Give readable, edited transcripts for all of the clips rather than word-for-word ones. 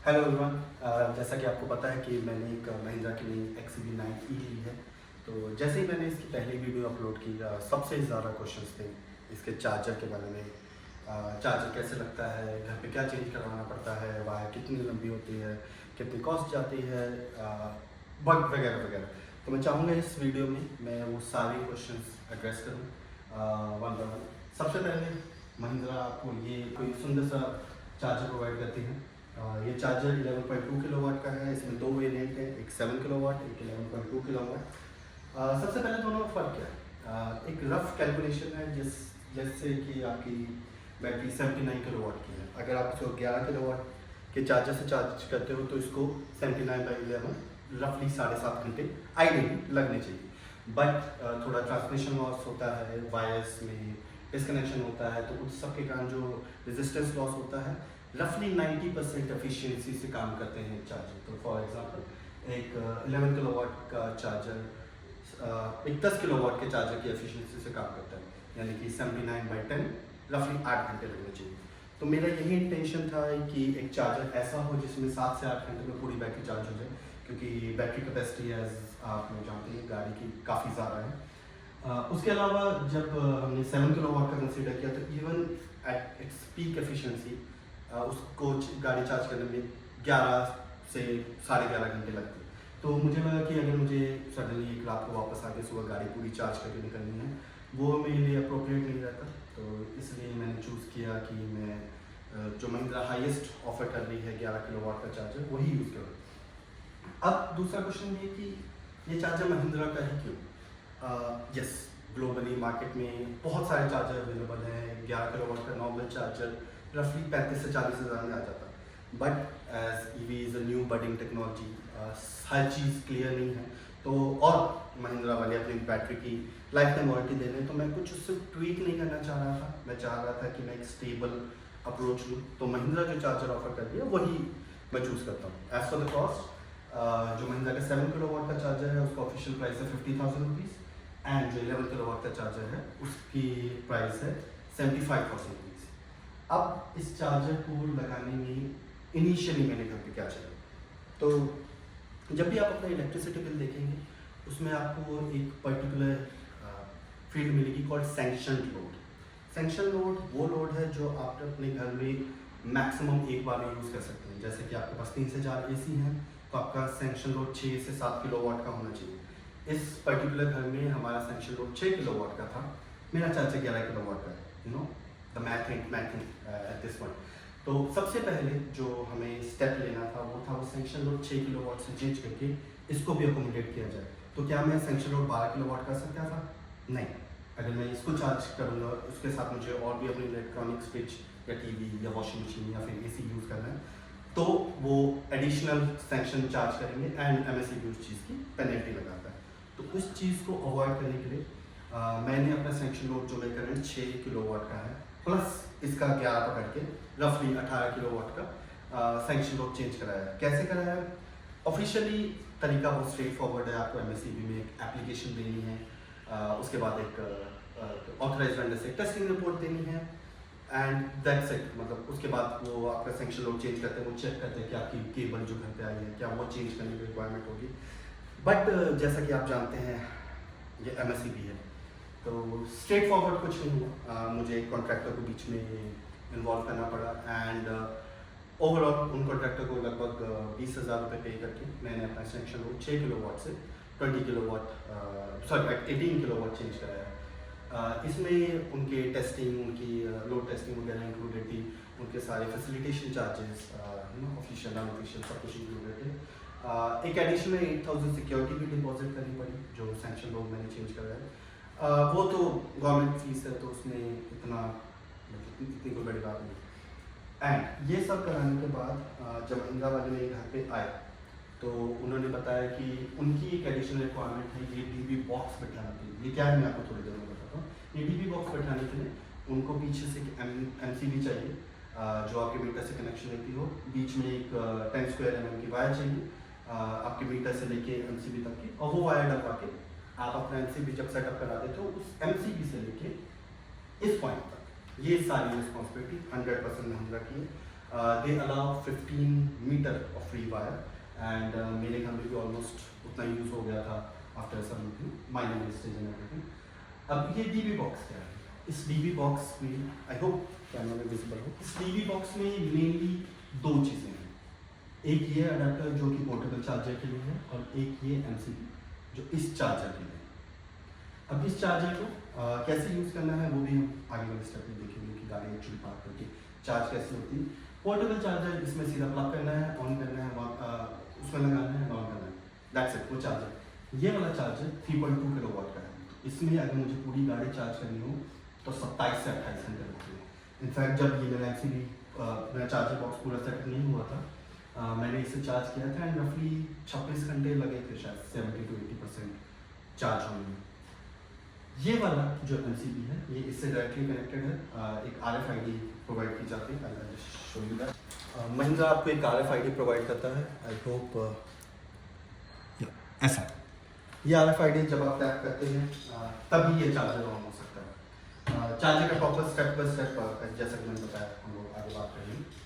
Hello everyone. जैसा कि आपको पता है कि मैंने एक महिंद्रा की नई XUV9E ली है। तो जैसे ही मैंने इसकी पहली वीडियो अपलोड की, सबसे ज़्यादा क्वेश्चंस थे इसके चार्जर के बारे में। चार्जर कैसे लगता है, घर पे क्या चेंज करवाना पड़ता है, वायर कितनी लंबी होती है, कितनी कॉस्ट जाती है, बग वगैरह वगैरह। तो मैं चाहूँगा इस वीडियो में मैं वो सारे क्वेश्चंस एड्रेस करूँ वन बाय वन। सबसे पहले महिंद्रा आपको ये कोई सुंदर सा चार्जर प्रोवाइड करती है। ये चार्जर 11.2 किलोवाट का है। इसमें दो वेरिएंट है, एक 7 किलोवाट, एक 11.2 किलोवाट। सबसे पहले दोनों में फ़र्क क्या है? एक रफ कैलकुलेशन है जैसे कि आपकी बैटरी 79 किलोवाट की है। अगर आप इसको 11 किलोवाट के चार्जर से चार्ज करते हो तो इसको 79/11 रफली 7.5 घंटे आइडियली लगने चाहिए। बट थोड़ा ट्रांसमिशन लॉस होता है, वायर्स में डिस्कनेक्शन होता है, तो उस सब के कारण जो रेजिस्टेंस लॉस होता है, रफली 90% एफिशिएंसी से काम करते हैं चार्जर। तो फॉर एग्जांपल एक 11 किलोवाट का चार्जर एक 10 किलोवाट के चार्जर की एफिशिएंसी से काम करता है, यानी कि 79/10 रफली 8 घंटे लगने चाहिए। तो मेरा यही इंटेंशन था कि एक चार्जर ऐसा हो जिसमें 7 से 8 घंटे में पूरी बैटरी चार्ज हो जाए, क्योंकि बैटरी कैपेसिटी एज आप लोग जानते हैं गाड़ी की काफ़ी ज़्यादा है। उसके अलावा जब हमने 7 किलोवाट का कंसीडर किया तो even at its peak efficiency उसको गाड़ी चार्ज करने में 11 से 11.5 घंटे लगते हैं। तो मुझे लगा कि अगर मुझे सडनली एक रात को वापस आके सुबह गाड़ी पूरी चार्ज करके निकलनी है, वो मेरे लिए अप्रोप्रिएट नहीं रहता। तो इसलिए मैंने चूज़ किया कि मैं जो महिंद्रा हाईएस्ट ऑफर कर रही है 11 किलोवाट का चार्जर, वही यूज़ करूँ। अब दूसरा क्वेश्चन ये कि ये चार्जर महिंद्रा का ही क्यों? यस, ग्लोबली मार्केट में बहुत सारे चार्जर अवेलेबल हैं। 11 किलोवाट का नॉर्मल चार्जर रफली 35 से 40 हज़ार में आ जाता है। But as EV is a new budding technology, हर चीज़ क्लियर नहीं है। तो और महिंद्रा वाले अपनी बैटरी की लाइफ टाइम वारंटी दे रहे हैं, तो मैं कुछ उससे ट्वीक नहीं करना चाह रहा था। मैं चाह रहा था कि मैं एक स्टेबल अप्रोच लूँ। तो महिंद्रा जो चार्जर ऑफर कर दिया वही मैं चूज़ करता हूँ। एज फॉर द कॉस्ट, जो महिंद्रा का 7 किलोवाट का चार्जर है उसका ऑफिशियल प्राइस है 50,000 रुपीज़, एंड जो 11 किलोवाट का चार्जर है उसकी प्राइस है 75,000 रुपीज़। अब इस चार्जर को लगाने में इनिशियली मैंने घर पे क्या चला, तो जब भी आप अपना इलेक्ट्रिसिटी बिल देखेंगे उसमें आपको एक पर्टिकुलर फील्ड मिलेगी called sanction load. Sanction load वो लोड है जो आप अपने घर में मैक्सिमम एक बार में यूज़ कर सकते हैं। जैसे कि आपके पास 3 से 4 AC हैं, तो आपका सैंक्शन लोड 6 से 7 किलोवाट का होना चाहिए। इस पर्टिकुलर घर में हमारा सैंक्शन लोड 6 किलोवाट का था, मेरा चार्जर 11 किलोवाट का है। You know the mathing at this point. तो सबसे पहले जो हमें स्टेप लेना था वो था वो सैंक्शन लोड 6 किलोवाट से चेंज करके इसको भी अकोमोडेट किया जाए। तो क्या मैं सैंक्शन लोड 12 किलोवाट कर सकता था? नहीं। अगर मैं इसको चार्ज करूँगा, उसके साथ मुझे और भी अपनी इलेक्ट्रॉनिक्स फ्रिज या टीवी या वॉशिंग मशीन या फिर AC यूज़ करना है, तो वो एडिशनल सैंक्शन चार्ज करेंगे एंड MSEB उस चीज़ की पेनल्टी लगाता है। तो उस चीज़ को अवॉइड करने के लिए मैंने अपना सैंक्शन लोड जो मैं करंट 6 किलोवाट का है प्लस इसका 11 पकड़ के रफली 18 किलोवाट का सैंक्शन लोड चेंज कराया है। कैसे कराया है? ऑफिशियली तरीका बहुत स्ट्रेट फॉरवर्ड है। आपको MSEB में एक एप्लीकेशन देनी है, उसके बाद एक ऑथराइज्ड वेंडर से टेस्टिंग रिपोर्ट देनी है, एंड दैट्स इट। मतलब उसके बाद वो आपका सैंक्शन लोड चेंज करते हैं, वो चेक करते हैं कि आपकी केबल जो घर पे आई है क्या वो चेंज करने की रिक्वायरमेंट होगी। बट जैसा कि आप जानते हैं ये MSEB है, तो स्ट्रेट फॉरवर्ड कुछ नहीं हुआ। मुझे कॉन्ट्रैक्टर को बीच में इन्वॉल्व करना पड़ा, एंड ओवरऑल उन कॉन्ट्रैक्टर को लगभग 20,000 रुपये पे करके मैंने अपना सैंक्शन लोड 6 किलोवाट से 20 किलोवाट 18 किलोवाट चेंज कराया। इसमें उनके टेस्टिंग, उनकी लोड टेस्टिंग वगैरह इंक्लूडेड थी, उनके सारे फैसिलिटेशन चार्जेस, ऑफिशियल अनऑफिशियल सब कुछ इंक्लूडेड थे। एक एडिशनल 8,000 सिक्योरिटी भी डिपॉजिट करनी पड़ी जो सैंक्शन लोड मैंने चेंज कराया। वो तो गवर्नमेंट फीस है, तो उसमें इतनी कोई बड़ी बात नहीं। एंड ये सब कराने के बाद जब महिंद्रा वाले मेरे घर पे आए तो उन्होंने बताया कि उनकी एक एडिशनल रिक्वायरमेंट है ये DB बॉक्स बैठाने के लिए। ये क्या है मैं आपको थोड़ी देर में बताता हूँ। ये DB बॉक्स बैठाने के लिए उनको पीछे से MCB चाहिए जो आपके मीटर से कनेक्शन लेती हो। बीच में एक 10 स्क्वायर mm की वायर चाहिए आपके मीटर से लेके MCB तक की, और वो वायर डलवा के आप अपना MCB जब सेटअप करा देते हो उस MCB से लेके इस पॉइंट तक ये सारी रिस्पॉन्सिबिलिटी 100% महिंद्रा की है। They allow 15 metre of free wire and मेरे घर में भी ऑलमोस्ट उतना यूज़ हो गया था after some minor stage and everything. अब ये डीबी बॉक्स क्या है? इस डीबी बॉक्स में आई होप कैमरा में विजिबल हो, इस डीबी बॉक्स में मेनली दो चीज़ें हैं। एक ये अडाप्टर जो कि पोर्टेबल चार्जर के लिए है और एक ये एमसीबी जो इस चार्जर के लिए है। अब इस चार्जर को कैसे यूज़ करना है वो भी हम आगे वाले स्टेप में देखेंगे कि गाड़ी एक्चुअली पार्क करके चार्ज कैसे होती है। पोर्टेबल चार्जर इसमें सीधा प्लग करना है, ऑन करना है, उसमें लगाना है, ऑन करना है, दैट्स इट। वो चार्जर, ये वाला चार्जर 3.2 किलोवाट का है। इसमें अगर मुझे पूरी गाड़ी चार्ज करनी हो तो 27 से 28 घंटे लगते हैं। इनफैक्ट जब ये मेरा एक्चुअली मेरा चार्जर बॉक्स पूरा सेट नहीं हुआ था, मैंने इसे चार्ज किया था एंड रफली 26 घंटे लगे थे शायद 70 to 80% चार्ज होने में। ये वाला जो एमसीबी है ये इससे डायरेक्टली कनेक्टेड है। एक RFID प्रोवाइड की जाती है। I will show you that. Mahindra आपको एक RFID प्रोवाइड करता है। आई होप ऐसा ये RFID जब आप टैप करते हैं तभी ये चार्जर ऑन हो सकता है। चार्जर का प्रॉपर स्टेप बाय स्टेप जैसा कि मैंने बताया हम लोग आगे बात करेंगे।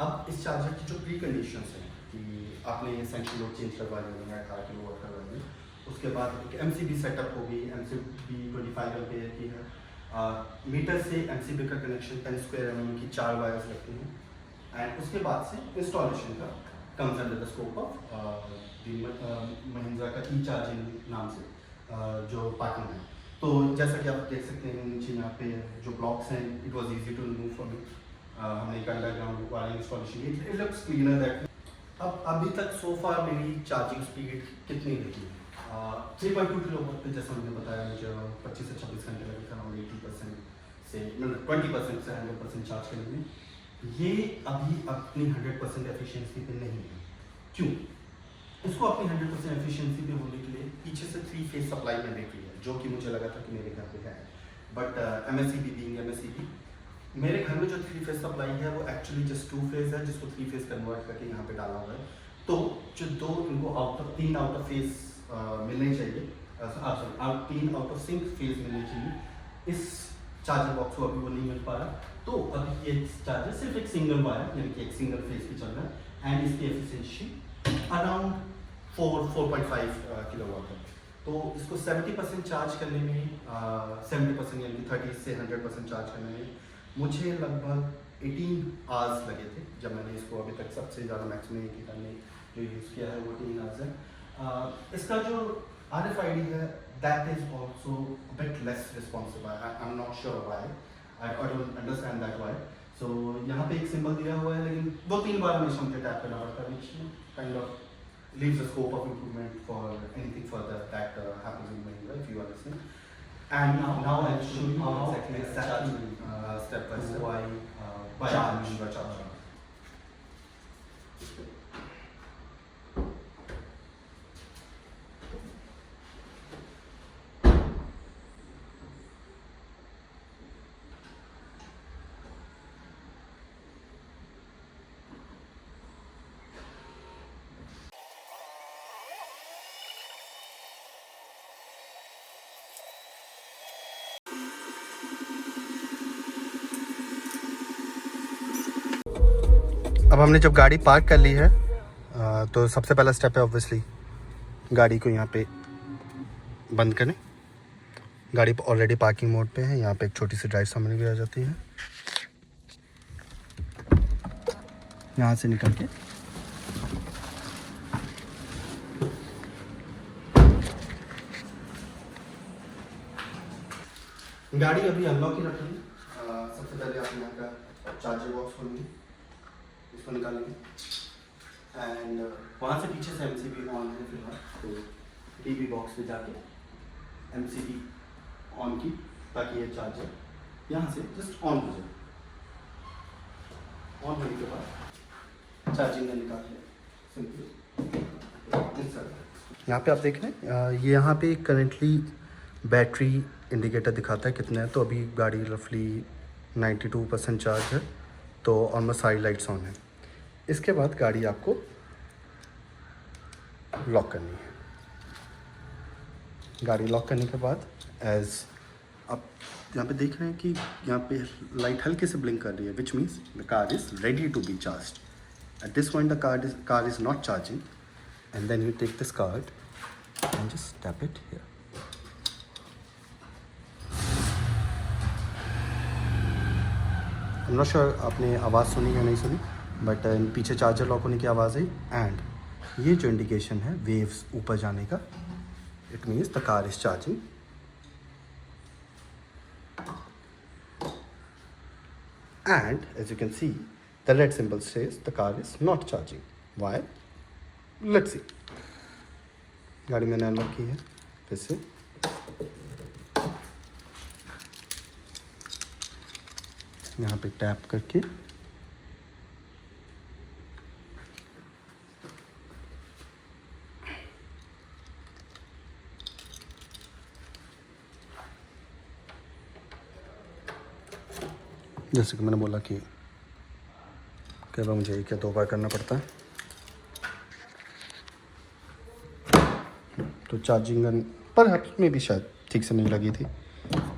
अब इस चार्जर की जो प्री कंडीशंस हैं कि आपने ये सेंट्रल लोड चेंज करवा लिया है, 18 किलोवाट करवा लिया, उसके बाद एक एमसीबी सेटअप होगी। एमसीबी 25 एम्पीयर की है। मीटर से एमसीबी का कनेक्शन 10 स्क्वायर mm की 4 वायर्स लगती हैं एंड उसके बाद से इंस्टॉलेशन का comes under the scope of Mahindra का ई चार्जिंग नाम से जो पार्किंग है। तो जैसा कि आप देख सकते हैं नीचे यहाँ पे जो ब्लॉक्स हैं, it was easy to remove for me. हमने एक अंडरग्राउंड वायरिंग इंस्टॉलेशन की, इट लुक्स क्लीनर दैट। अब अभी तक सो फार मेरी चार्जिंग स्पीड कितनी रही है? 3.2 किलोवाट पे जैसा मैंने बताया मुझे 25 से 26 घंटे लगे थे और 80% से मतलब 20% से 100% चार्ज करने में। ये अभी अपनी 100% एफिशिएंसी पे नहीं है। क्यों? इसको अपनी 100% एफिशिएंसी पे होने के लिए पीछे से 3 फेज सप्लाई मैंने देखी है जो कि मुझे लगा था कि मेरे घर पे है, बट MSEB बीइंग MSEB मेरे घर में जो 3 फेज सप्लाई है वो एक्चुअली जस्ट 2 फेज है जिसको 3 फेज कन्वर्ट करके यहाँ पे डाला हुआ है। तो जो दो इनको तीन आउट ऑफ फेज मिलने चाहिए, sorry 3 out of sync phase मिलने चाहिए। इस चार्जर बॉक्स को अभी वो नहीं मिल पा रहा, तो अभी ये चार्जर सिर्फ एक सिंगल वायर यानी कि एक सिंगल फेज पे चल रहा है एंड इसकी एफिशिएंसी अराउंड 4.5 किलोवाट है। तो इसको 70% चार्ज करने में 70% यानी कि 30 से 100% चार्ज करने में मुझे लगभग 18 आवर्स लगे थे। जब मैंने इसको अभी तक सबसे ज़्यादा मैक्सिमम एक ही में जो यूज़ किया है वो 18 आवर्स है। इसका जो RFID है that is also bit less responsive. I am not sure why, I don't understand that why. So यहाँ पे एक सिंबल दिया हुआ है लेकिन 2-3 बार हमें हमसे टैप करना पड़ता है, which kind of leaves the scope of improvement for anything further that happens in Mahindra, if you are listening. And now I'll show you exactly step by step why Mahindra charger. अब हमने जब गाड़ी park कर ली है तो सबसे पहला step है ऑब्वियसली गाड़ी को यहाँ पे बंद करें। गाड़ी ऑलरेडी पार्किंग मोड पे है। यहाँ पे एक छोटी सी ड्राइव सामने भी आ जाती है। यहाँ से निकल के गाड़ी अभी अनलॉक ही रखेंगे। सबसे पहले आप यहाँ का चार्जर बॉक्स खोलेंगे, इसको निकालेंगे एंड वहाँ से पीछे से MCB ऑन है फिलहाल, तो DB बॉक्स पे जाके MCB ऑन की ताकि ये चार्जर यहाँ से जस्ट ऑन हो जाए। ऑन होने के बाद चार्जिंग में निकाल के सिंपली यहाँ पे आप देख रहे हैं ये यहाँ पे करेंटली बैटरी इंडिकेटर दिखाता है कितना है। तो अभी गाड़ी रफली 92% चार्ज है, तो ऑलमोस्ट सारी लाइट्स ऑन है। इसके बाद गाड़ी आपको लॉक करनी है। गाड़ी लॉक करने के बाद एज आप यहाँ पे देख रहे हैं कि यहाँ पे लाइट हल्के से ब्लिंक कर रही है, which means the car is ready to be charge. At this point, the car is not charging, and then you take this card and just tap it here. I'm not sure आपने आवाज़ सुनी या नहीं सुनी, but पीछे charger lock होने की आवाज़ आई. एंड ये जो इंडिकेशन है वेव्स ऊपर जाने का, it means the car is charging. And as you can see, the red symbol says the car is not charging. Why? Let's see. गाड़ी मैंने अनलॉक की है फिर से. यहाँ पे टैप करके जैसे कि मैंने बोला कि कई बार मुझे एक या दो बार करना पड़ता है. तो चार्जिंग पर हाथ में भी शायद ठीक से नहीं लगी थी.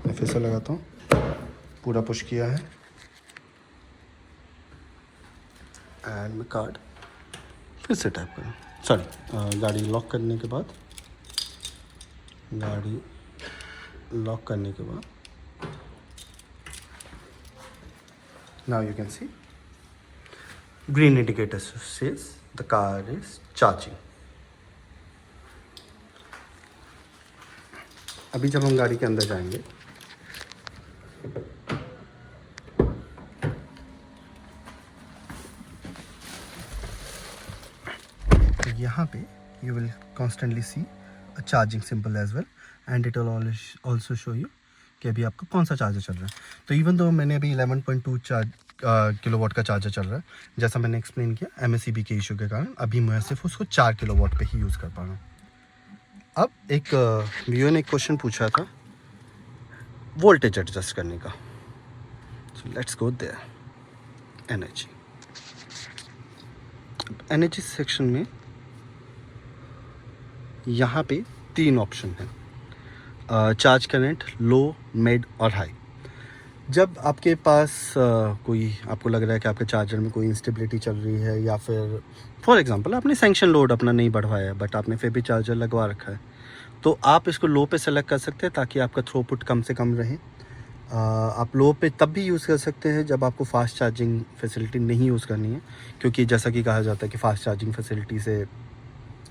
मैं फिर से लगाता हूँ. पूरा पुश किया है एंड मैं कार्ड फिर से टैप करूँ. सॉरी, गाड़ी लॉक करने के बाद now you can see green indicator says the car is charging. अभी जब हम गाड़ी के अंदर जाएंगे तो यहाँ पे you will constantly see a charging symbol as well, and it will also show you कि अभी आपका कौन सा चार्जर चल रहा है. तो इवन दो मैंने अभी 11.2 किलोवाट का चार्जर चल रहा है, जैसा मैंने एक्सप्लेन किया MACB के इशू के कारण अभी मैं सिर्फ उसको 4 किलोवाट पे ही यूज़ कर पा रहा हूँ. अब एक व्यूअर ने एक क्वेश्चन पूछा था वोल्टेज एडजस्ट करने का. So let's go there. Energy section में यहाँ पे 3 ऑप्शन हैं, चार्ज करंट, लो, मिड और हाई. जब आपके पास कोई आपको लग रहा है कि आपके चार्जर में कोई इंस्टेबिलिटी चल रही है, या फिर फॉर एग्जांपल आपने सैंक्शन लोड अपना नहीं बढ़वाया है बट आपने फिर भी चार्जर लगवा रखा है, तो आप इसको लो पे सेलेक्ट कर सकते हैं ताकि आपका थ्रोपुट कम से कम रहे. आप लो पे तब भी यूज़ कर सकते हैं जब आपको फास्ट चार्जिंग फैसिलिटी नहीं यूज़ करनी है, क्योंकि जैसा कि कहा जाता है कि फास्ट चार्जिंग फैसिलिटी से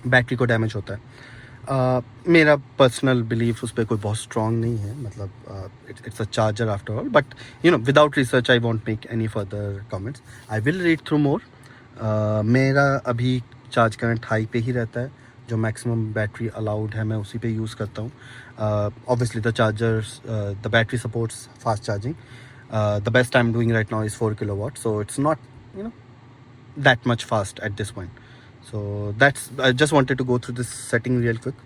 बैटरी को डैमेज होता है. मेरा पर्सनल बिलीफ उस पर कोई बहुत स्ट्रॉन्ग नहीं है, मतलब it's a charger after all, but you know without research I won't make any further comments. I will read through more. मेरा अभी चार्ज करंट हाई पे ही रहता है, जो मैक्सिमम बैटरी अलाउड है मैं उसी पे यूज़ करता हूँ. Obviously the chargers the battery supports fast charging. The best I am doing right now is 4 kilowatt, so it's not that much fast at this point. So I just wanted to go through this setting real quick.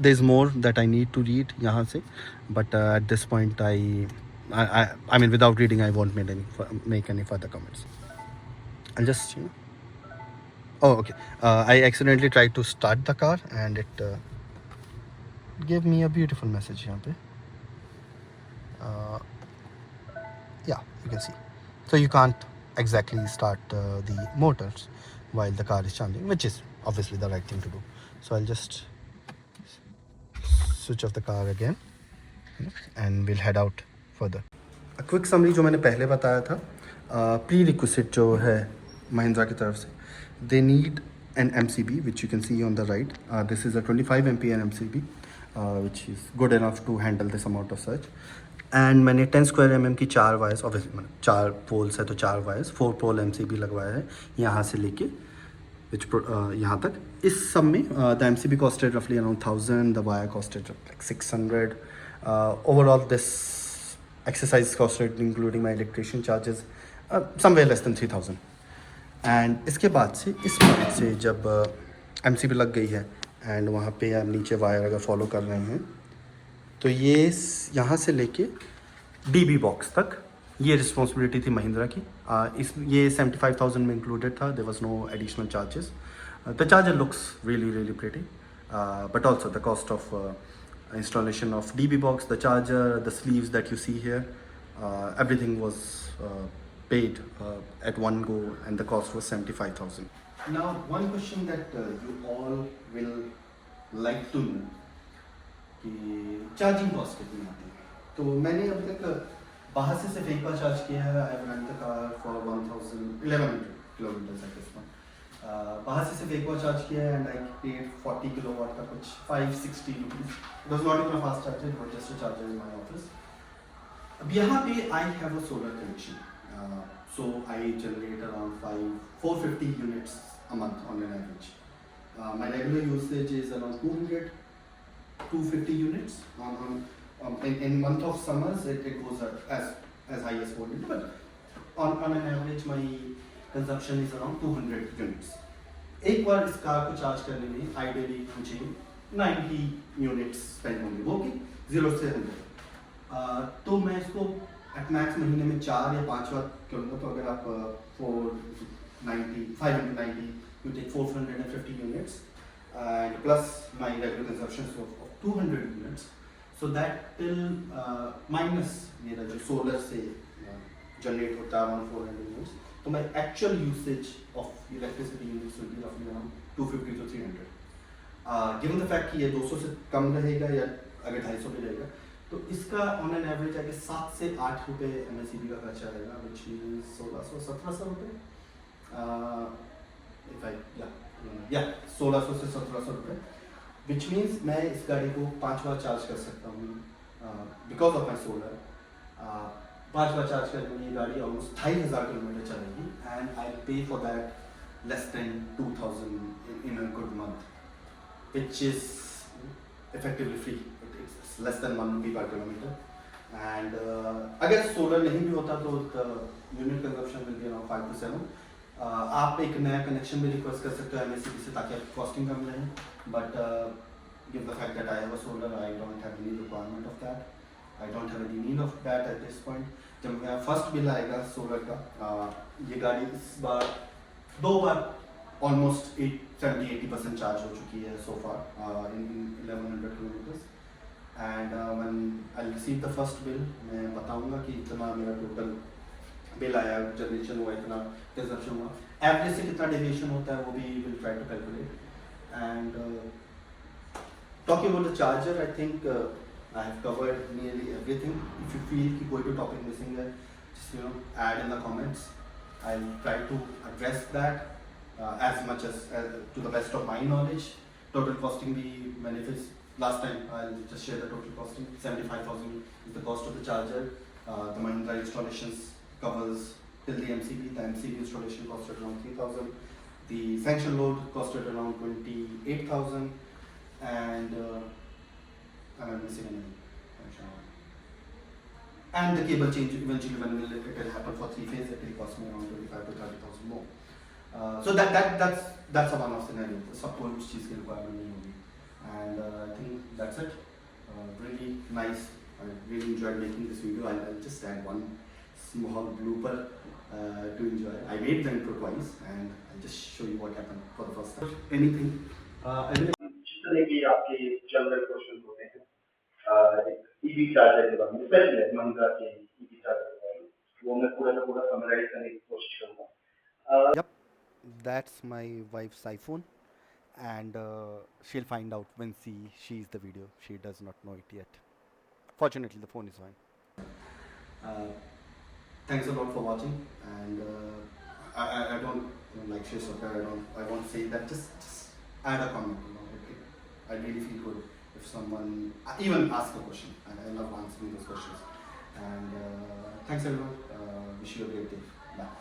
There's more that I need to read यहाँ से, but at this point I mean without reading I won't make any further comments. I'll just oh okay, I accidentally tried to start the car and it gave me a beautiful message यहाँ पे. Yeah, you can see. So you can't exactly start the motors while the car is charging, which is obviously the right thing to do. So I'll just switch off the car again and we'll head out further. A quick summary जो मैंने पहले बताया था, prerequisite जो है महिंद्रा की तरफ से, they need an MCB which you can see on the right. This is a 25 ampere MCB which is good enough to handle this amount of surge. And मैंने 10 स्क्वायर mm की 4 वायर्स, ऑब्वियसली 4 पोल्स है तो 4 wires, 4 पोल MCB लगवाया है यहाँ से लेके विच यहाँ तक. इस सब में द MCB कॉस्टेड रफली around 1000, the wire costed like 600. Overall this exercise costed including my electrician charges somewhere less than 3000. And इसके बाद से इस पॉइंट से जब MCB लग गई है एंड वहाँ पे आप नीचे वायर अगर फॉलो कर रहे हैं तो ये यहाँ से लेके DB बॉक्स तक ये रिस्पॉन्सिबिलिटी थी महिंद्रा की. ये 75,000 में इंक्लूडेड था. There was no additional charges. The charger looks really pretty, but also the cost of installation of DB box, the charger, the sleeves that you see here. Everything was paid at one go, and the cost was 75,000. Now, one question that you all will like to know कि charging cost कितनी आती है. तो मैंने अभी तक बाहर से सिर्फ एक बार चार्ज किया है. I have run the car for 1100 kilometres eight this point. बाहर से सिर्फ एक बार चार्ज किया है एंड आई पेड 40 किलोवाट का कुछ 560 rupees. It was not even a fast charger, it was just a charger in my office. अब यहाँ पे I have a solar connection, so I generate around 450 units a month on an average. My regular usage is around 250 units in month of summers. It goes up as high as 400, but on an average my consumption is around 200 units. एक बार इस car को charge करने में ideally मुझे 90 units spend होंगे, वो कि 0 से 100. तो मैं इसको एट मैक्स महीने में 4 या 5 बार करूँगा. तो अगर आप 590 you take 450 units and plus my regular consumption of 200 units, so that till minus मेरा जो सोलर से जनरेट होता है around 400 units, तो my actual usage of electricity units will be roughly around 250 to 300. Given the fact कि ये 200 से कम रहेगा या अगर 250 भी रहेगा, तो इसका ऑन एन एवरेज आगे 7 से 8 रुपये MSCB का खर्चा रहेगा, विच मीन्स 1600-1700 रुपये. इफ आई या 1600 से 1700 रुपये, विच मीन्स मैं इस गाड़ी को 5 बार चार्ज कर सकता हूँ because of my solar. 5 bar charge करने में ये गाड़ी ऑलमोस्ट 2500 किलोमीटर चलेगी एंड आई पे for that less than 2000 in a good month, which is effectively free. It's less than 1 rupee per kilometer. And अगर सोलर नहीं भी होता तो unit consumption will be around 5 to 7. आप एक नया कनेक्शन भी रिक्वेस्ट कर सकते हो MSCB से ताकि आपकी कॉस्टिंग कम रहे. But give the fact that I have a solar, I don't have any requirement of that. I don't have any need of that at this point. जब मेरा फर्स्ट बिल आएगा सोलर का, ये गाड़ी इस बार 2 बार ऑलमोस्ट 70-80% चार्ज हो चुकी है सो फार इन 1100 kilometres. And when I receive the first bill, मैं बताऊंगा कि इतना मेरा टोटल बिल आया, जनरेशन हुआ, इतना कंजप्शन हुआ, एवरेज से कितना डेविएशन होता है वो भी will try to calculate. And talking about the charger, I think I have covered nearly everything. If you feel कि कोई भी टॉपिक मिसिंग है, just add in the comments. I will try to address that as much as to the best of my knowledge. Total costing भी मैंने फिर last time I'll just share the total costing. 75,000 is the cost of the charger. The Mahindra installations covers till the MCB. The MCB installation costed around 3,000. The sanction load costed around 28,000. And I'm missing anything. And the cable change eventually when it will happen for 3-phase, it will cost me around 25,000 to 30,000 more. So that's a one-off scenario. Suppose उस चीज़ की requirement नहीं होगी. And I think that's it. Really nice. I really enjoyed making this video. I'll just add one small blooper to enjoy. I made the intro twice, and I'll just show you what happened for the first time. Anything? जिस तरह की आपके general question होते हैं EV charger के बारे में, specially Mahindra के EV चार्जर के बारे में, वो मैं पूरा का पूरा समराइज करने की कोशिश करूँगा. Yep, that's my wife's iPhone, and she'll find out when she sees the video. She does not know it yet. Fortunately, the phone is fine. Thanks a lot for watching, and I don't like share software. I won't say that. Just add a comment. I really feel good if someone even asks a question, and I love answering those questions. And thanks everyone. Wish you a great day. Bye.